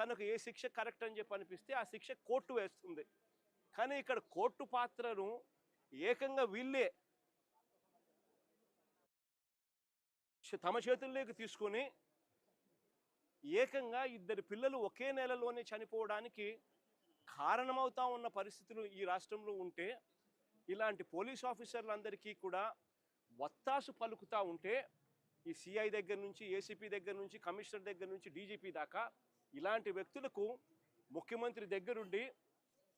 తనకు ఏ శిక్ష కరెక్ట్ అని చెప్పి అనిపిస్తే ఆ శిక్ష కోర్టు వేస్తుంది. కానీ ఇక్కడ కోర్టు పాత్రను ఏకంగా వీళ్ళే తమ చేతుల్లోకి తీసుకొని ఏకంగా ఇద్దరు పిల్లలు ఒకే నెలలోనే చనిపోవడానికి కారణమవుతా ఉన్న పరిస్థితులు ఈ రాష్ట్రంలో ఉంటే, ఇలాంటి పోలీస్ ఆఫీసర్లందరికీ కూడా వత్తాసు పలుకుతూ ఉంటే, ఈ సిఐ దగ్గర నుంచి, ఏసీపీ దగ్గర నుంచి, కమిషనర్ దగ్గర నుంచి, డీజీపీ దాకా ఇలాంటి వ్యక్తులకు ముఖ్యమంత్రి దగ్గరుండి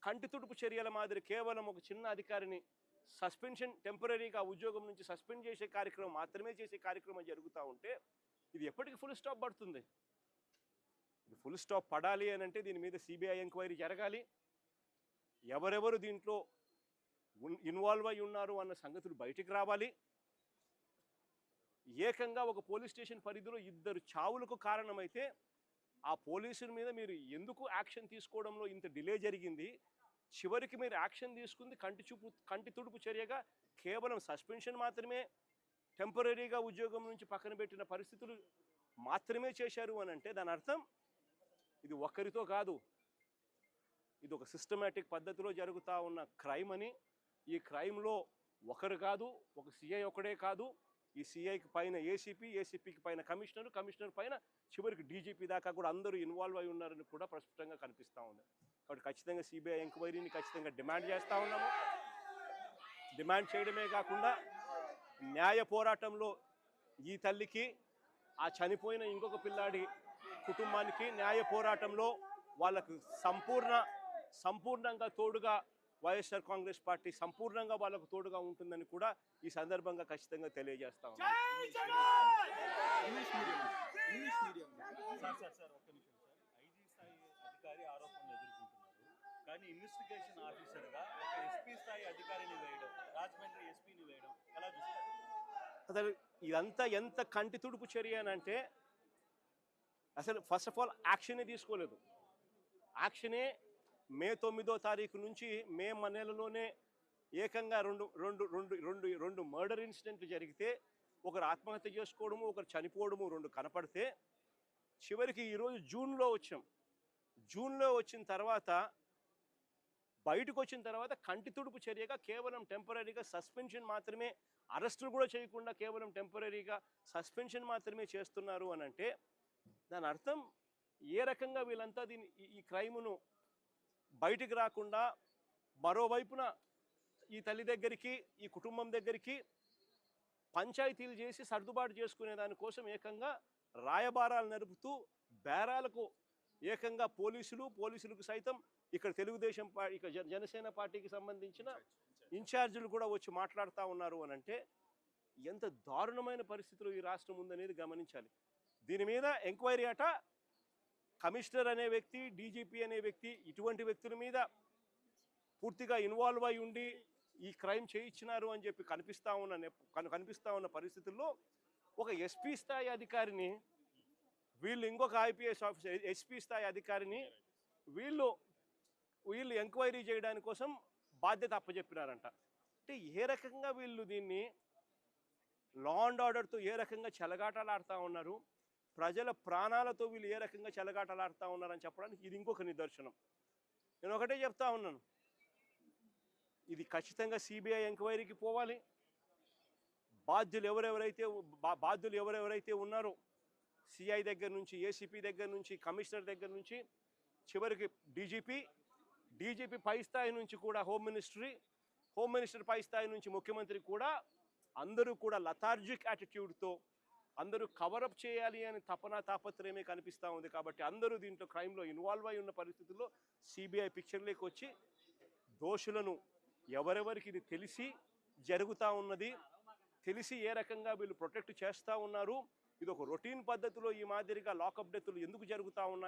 కంటి తుడుపు చర్యల మాదిరి కేవలం ఒక చిన్న అధికారిని సస్పెన్షన్ టెంపరీగా ఉద్యోగం నుంచి సస్పెండ్ చేసే కార్యక్రమం మాత్రమే చేసే కార్యక్రమం జరుగుతూ ఉంటే ఇది ఎప్పటికీ ఫుల్ స్టాప్ పడుతుంది? ఇది ఫుల్ స్టాప్ పడాలి అని అంటే దీని మీద సిబిఐ ఎంక్వైరీ జరగాలి. ఎవరెవరు దీంట్లో ఇన్వాల్వ్ అయి ఉన్నారు అన్న సంగతులు బయటికి రావాలి. ఏకంగా ఒక పోలీస్ స్టేషన్ పరిధిలో ఇద్దరు చావులకు కారణమైతే ఆ పోలీసుల మీద మీరు ఎందుకు యాక్షన్ తీసుకోవడంలో ఇంత డిలే జరిగింది? చివరికి మీరు యాక్షన్ తీసుకుంది కంటి తుడుపు చర్యగా కేవలం సస్పెన్షన్ మాత్రమే, టెంపరీగా ఉద్యోగం నుంచి పక్కన పెట్టిన పరిస్థితులు మాత్రమే చేశారు అని అంటే దాని అర్థం ఇది ఒక్కరితో కాదు, ఇది ఒక సిస్టమేటిక్ పద్ధతిలో జరుగుతూ ఉన్న క్రైమ్ అని. ఈ క్రైమ్లో ఒకరు కాదు, ఒక సిఐ ఒకడే కాదు, ఈ సిఐకి పైన ఏసీపీ, ఏసీపీకి పైన కమిషనర్, కమిషనర్ పైన చివరికి డీజీపీ దాకా కూడా అందరూ ఇన్వాల్వ్ అయి ఉన్నారని కూడా ప్రస్ఫుటంగా కనిపిస్తూ ఉంది. కాబట్టి ఖచ్చితంగా సిబిఐ ఎంక్వైరీని ఖచ్చితంగా డిమాండ్ చేస్తూ ఉన్నాము. డిమాండ్ చేయడమే కాకుండా న్యాయ పోరాటంలో ఈ తల్లికి, ఆ చనిపోయిన ఇంకొక పిల్లాడి కుటుంబానికి న్యాయ పోరాటంలో వాళ్ళకు సంపూర్ణంగా తోడుగా వైఎస్ఆర్ కాంగ్రెస్ పార్టీ సంపూర్ణంగా వాళ్ళకు తోడుగా ఉంటుందని కూడా ఈ సందర్భంగా ఖచ్చితంగా తెలియజేస్తా ఉన్నాం. కానీ ఇన్వెస్టిగేషన్ ఆఫీసర్గా ఒక ఎస్పీ స్థాయి అధికారిని వేయడం, రాజమండ్రి ఎస్పీని వేయడం ఎలా చూస్తారు? అసలు ఇదంతా ఎంత కంటి తుడుపు చర్య అని అంటే అసలు ఫస్ట్ ఆఫ్ ఆల్ యాక్షనే తీసుకోలేదు. యాక్షనే మే 9వ తారీఖు నుంచి మే నెలలోనే ఏకంగా రెండు మర్డర్ ఇన్సిడెంట్లు జరిగితే ఒకరు ఆత్మహత్య చేసుకోవడము, ఒకరు చనిపోవడము రెండు కనపడితే చివరికి ఈరోజు జూన్లో వచ్చిన తర్వాత బయటకు వచ్చిన తర్వాత కంటి తుడుపు చర్యగా కేవలం టెంపరీగా సస్పెన్షన్ మాత్రమే, అరెస్టులు కూడా చేయకుండా కేవలం టెంపరీగా సస్పెన్షన్ మాత్రమే చేస్తున్నారు అని అంటే దాని అర్థం ఏ రకంగా వీళ్ళంతా ఈ క్రైమును బయటికి రాకుండా మరోవైపున ఈ తల్లి దగ్గరికి, ఈ కుటుంబం దగ్గరికి పంచాయతీలు చేసి సర్దుబాటు చేసుకునే దానికోసం ఏకంగా రాయబారాలు నడుపుతూ బేరాలకు ఏకంగా పోలీసులకు సైతం ఇక్కడ తెలుగుదేశం పార్టీ, ఇక జనసేన పార్టీకి సంబంధించిన ఇన్ఛార్జీలు కూడా వచ్చి మాట్లాడుతూ ఉన్నారు అని అంటే ఎంత దారుణమైన పరిస్థితులు ఈ రాష్ట్రం ఉందనేది గమనించాలి. దీని మీద ఎంక్వైరీ అట కమిషనర్ అనే వ్యక్తి, డీజీపీ అనే వ్యక్తి ఇటువంటి వ్యక్తుల మీద పూర్తిగా ఇన్వాల్వ్ అయి ఉండి ఈ క్రైమ్ చేయించినారు అని చెప్పి కనిపిస్తూ ఉన్న పరిస్థితుల్లో ఒక ఎస్పీ స్థాయి అధికారిని వీళ్ళు, ఇంకొక ఐపీఎస్ ఆఫీసర్ ఎస్పీ స్థాయి అధికారిని వీళ్ళు ఎంక్వైరీ చేయడానికి కోసం బాధ్యత అప్పచెప్పినారంట. అంటే ఏ రకంగా వీళ్ళు దీన్ని లా అండ్ ఆర్డర్తో ఏ రకంగా చెలగాటలాడుతూ ఉన్నారు, ప్రజల ప్రాణాలతో వీళ్ళు ఏ రకంగా చెలగాటలాడుతూ ఉన్నారని చెప్పడానికి ఇది ఇంకొక నిదర్శనం. నేను ఒకటే చెప్తా ఉన్నాను, ఇది ఖచ్చితంగా సిబిఐ ఎంక్వైరీకి పోవాలి. బాధ్యులు ఎవరెవరైతే ఉన్నారో సిఐ దగ్గర నుంచి, ఏసీపీ దగ్గర నుంచి, కమిషనర్ దగ్గర నుంచి చివరికి డీజీపీ పై స్థాయి నుంచి కూడా హోమ్ మినిస్టర్ పై స్థాయి నుంచి ముఖ్యమంత్రి కూడా అందరూ కూడా లథార్జిక్ యాటిట్యూడ్తో అందరూ కవరప్ చేయాలి అని తాపత్రయమే కనిపిస్తూ ఉంది. కాబట్టి అందరూ దీంట్లో క్రైమ్లో ఇన్వాల్వ్ అయి ఉన్న పరిస్థితుల్లో సిబిఐ పిక్చర్లోకి వచ్చి దోషులను ఎవరెవరికి ఇది తెలిసి జరుగుతూ ఉన్నది, తెలిసి ఏ రకంగా వీళ్ళు ప్రొటెక్ట్ చేస్తూ ఉన్నారు, ఇది ఒక రొటీన్ పద్ధతిలో ఈ మాదిరిగా లాకప్ డెత్తులు ఎందుకు జరుగుతూ ఉన్నాయి